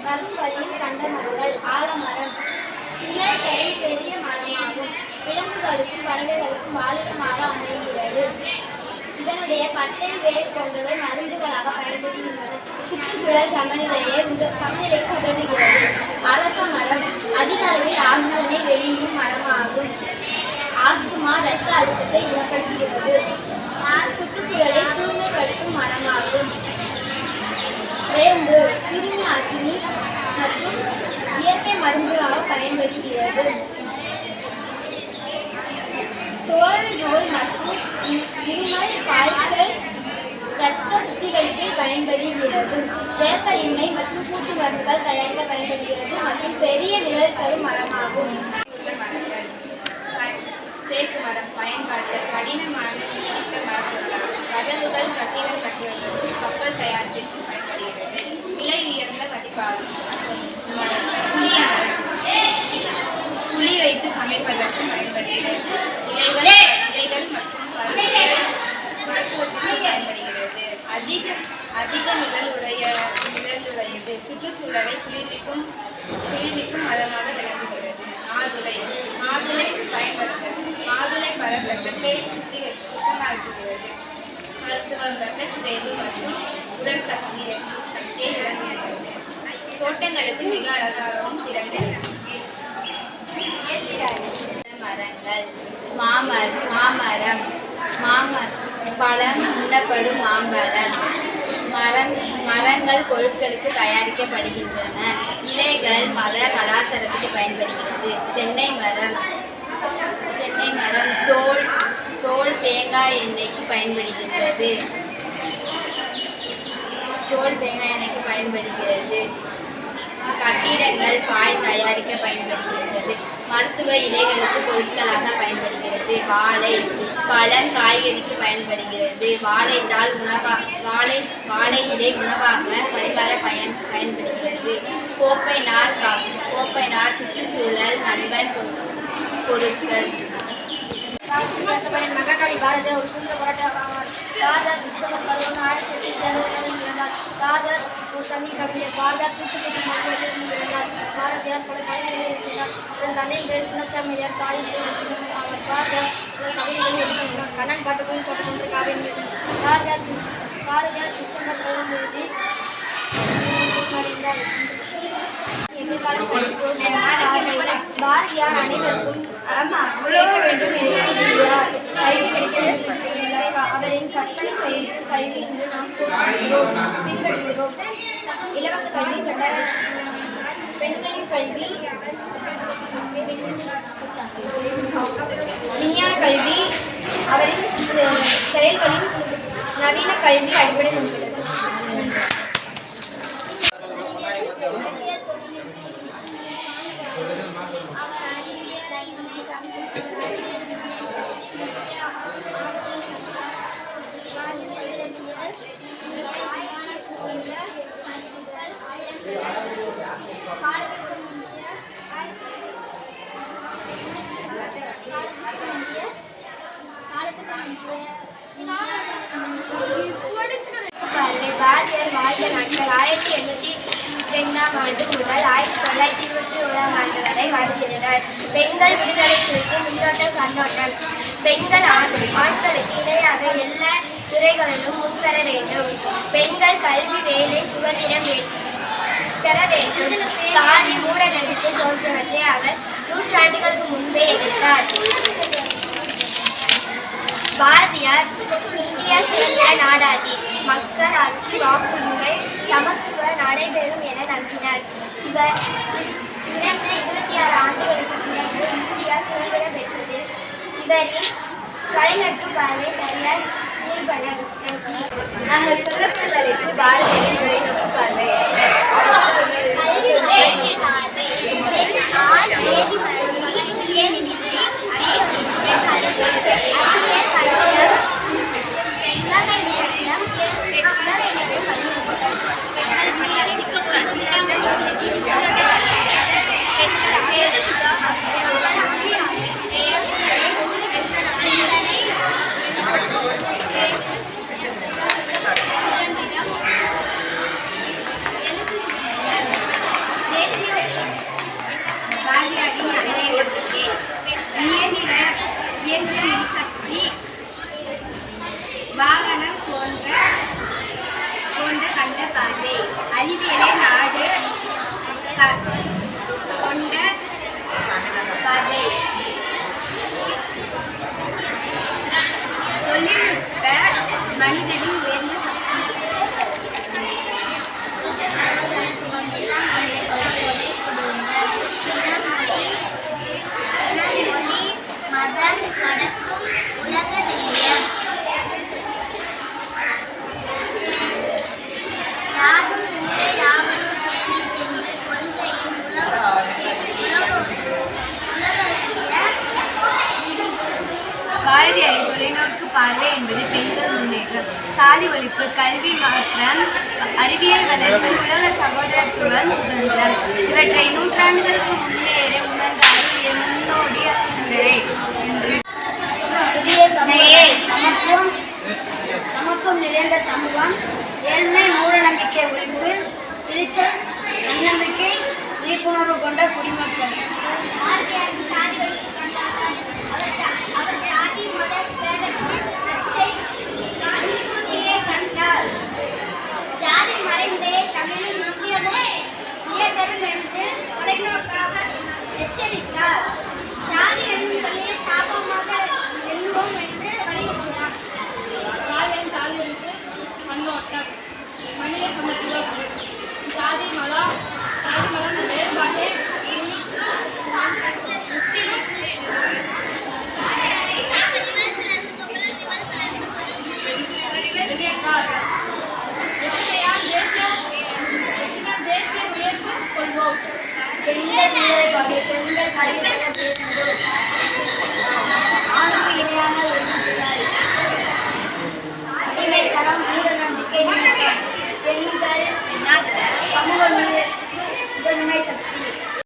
வரும் வழியில் கண்ட மரங்கள் ஆலமரம் நிழல் தரும் பெரிய மரமாகும். விலங்குகளுக்கும் பறவைகளுக்கும் வாழிடமாக அமைகிறது. இதனுடைய பட்டை வேர் போன்றவை மருந்துகளாக பயன்படுகின்றன. சுற்றுச்சூழல் சமநிலைக்கு உதவுகிறது. அரச மரம் அதிக அளவில் ஆக்சிஜனை வெளியிடும் மரமாகும். ஆஸ்துமா இரத்த அழுத்தத்தை குணப்படுத்துகிறது. சுற்றுச்சூழலை தூய்மைப்படுத்தும் மரமாகும். வேம்பு கிருமி நாசினி மற்றும் இயற்கை மருந்துகளாக பயன்படுகிறது. தோல் நோய் மற்றும் இருமல் காய்ச்சல் இரத்த சுத்திகரிப்பில் பயன்படுகிறது. வேப்ப எண்ணெய் மற்றும் பூச்சி மருந்துகள் தயாரிக்க பயன்படுகிறது மற்றும் பெரிய நிழல் தரும் மரமாகும். தேக்கு மரம் பயன்பாடுகள் கடினமான நீடித்த மரங்களாகும். கதவுகள் கட்டிடம் கட்டுவதற்கும் கப்பல் தயாரிப்பிற்கும் பயன்படுகிறது. விலை உயர்ந்த பதிப்பாகும். புளிய மரம் புளி வைத்து சமைப்பதற்கும் பயன்படுகிறது. இலைகள் மற்றும் மருத்துவத்திற்கு பயன்படுகிறது. அதிக நிழலுடையது. சுற்றுச்சூழலை குளிர்விக்கும் மரமாக விளங்குகிறது. மாதுளை பயன்படுத்துகிறது. மாதுளை பல ரத்தத்தை சுத்தமாக்குகிறது. மருத்துவம் இரத்தச்சிதைவு மற்றும் உடல் சக்தியை வழங்குகிறது. தோட்டங்களுக்கு மிக அழகாகவும் திகழ்கிறது. மரங்கள் மாமரம் பழம் உண்ணப்படும் மாம்பழம். மரங்கள் பொருட்களுக்கு தயாரிக்கப்படுகின்றன. இலைகள் மத கலாச்சாரத்துக்கு பயன்படுகிறது. தென்னை மரம் தோல் தேங்காய் எண்ணெய்க்கு பயன்படுகிறது. கட்டிடங்கள் பாய் தயாரிக்க பயன்படுகிறது. மருத்துவ இலைகளுக்கு பொருட்களாக பயன்படுகிறது. வாழை பழம் காய்கறிக்கு பயன்படுகிறது. வாழை இலை உணவாக பரிமாற பயன்படுகிறது. கோப்பை நார் சுற்றுச்சூழல் நண்பன் பொருட்கள். மகாகவி பாரதியார் ஒரு சுதந்திர போராட்டக்காரர். பாரதியார் டிசம்பர் 11, 1867 இருந்தார். பாரதியார் ஒரு தமிழ் கவிஞர். பாரதியார் தூத்துக்குடி மாவட்டத்தில் இருந்தார். பாரதியார் பல கவிதைகளை எழுதினார். அதன் தந்தையின் பேர் சின்னச்சாமியார், தாயின் பேர் லட்சுமி ஆவார். பாரதியார் பல கவிதைகளை எழுதினார். கண்ணன் பாட்டுக்கும் தோட்டத்தில் காவியம் எழுதினார். பாரதியார் டிசம்பர் 11 மறைந்தார். எதிர்காலம் பாரதியார் அனைவருக்கும் உழைக்க வேண்டும் என்று விரும்புகிறார். கல்வி கிடைக்க அவரின் கற்பனை செயலுக்கு கல்வி என்று நாம் பின்பற்றுகிறோம். இலவச கல்வி பெண்களின் கல்வி விஞ்ஞான கல்வி அவரின் செயல்களின் நவீன கல்வி அடிப்படை கொண்டுள்ளது. பாரதியார் வாழ்ந்த நாட்கள் 1802ஆம் ஆண்டு முதல் 1921ஆம் ஆண்டு வரை வாழ்ந்திருந்தார். பெண்கள் விடுதலை குறித்து கண்ணோட்டம். பெண்கள் ஆண்களுக்கு இணையாக எல்லா துறைகளிலும் முன்வர வேண்டும். பெண்கள் கல்வி, வேலை, சுதந்திரம் பெற வேண்டும். சாதி மூடநம்பிக்கை போன்றவற்றை அவர் நூற்றாண்டுகளுக்கு முன்பே எதிர்த்தார். பாரதியார் இந்தியா சுதந்திர நாடாதி, மக்களாட்சி, வாக்குரிமை, சமத்துவம் நடைபெறும் என நம்பினார். இவர் இறந்த 26 ஆண்டுகளுக்கு பிறகு இந்தியா சுதந்திரம் பெற்றதில் இவரின் கலைநட்பு பார்வை சரியாய் நிரூபணம். நன்றி. நாங்கள் சொல்லப்பட்ட தலைப்பு பாரதியாரின் தொலைநோக்கு பார்வை. ஒத்துழைப்பு, கல்வி மாற்றம், அறிவியல் வளர்ச்சி, உலக சகோதரத்துவம், சுதந்திரம் இவற்றை நூற்றாண்டுகளுக்கு முன்னேறி உணர்ந்தார் முன்னோடி சிந்தனை என்று. புதிய சமத்துவம் நிறைந்த சமூகம், ஏழ்மை மூடநம்பிக்கை ஒழிப்பு, திருச்சல் நன்னம்பிக்கை, விழிப்புணர்வு கொண்ட குடிமக்கள். எச்சரித்தார். ஜாதி எழுதுகளே சாபமாக எண்ணுவோம் என்று வலியுறுத்தினார். ஜாதிக்கு கண்ணோட்டம், மனித சமத்துவம், ஜாதி மதம் வேறுபாட்டை தேசிய உயர்வு கொள்வோம். எந்த நிலை வகைகள்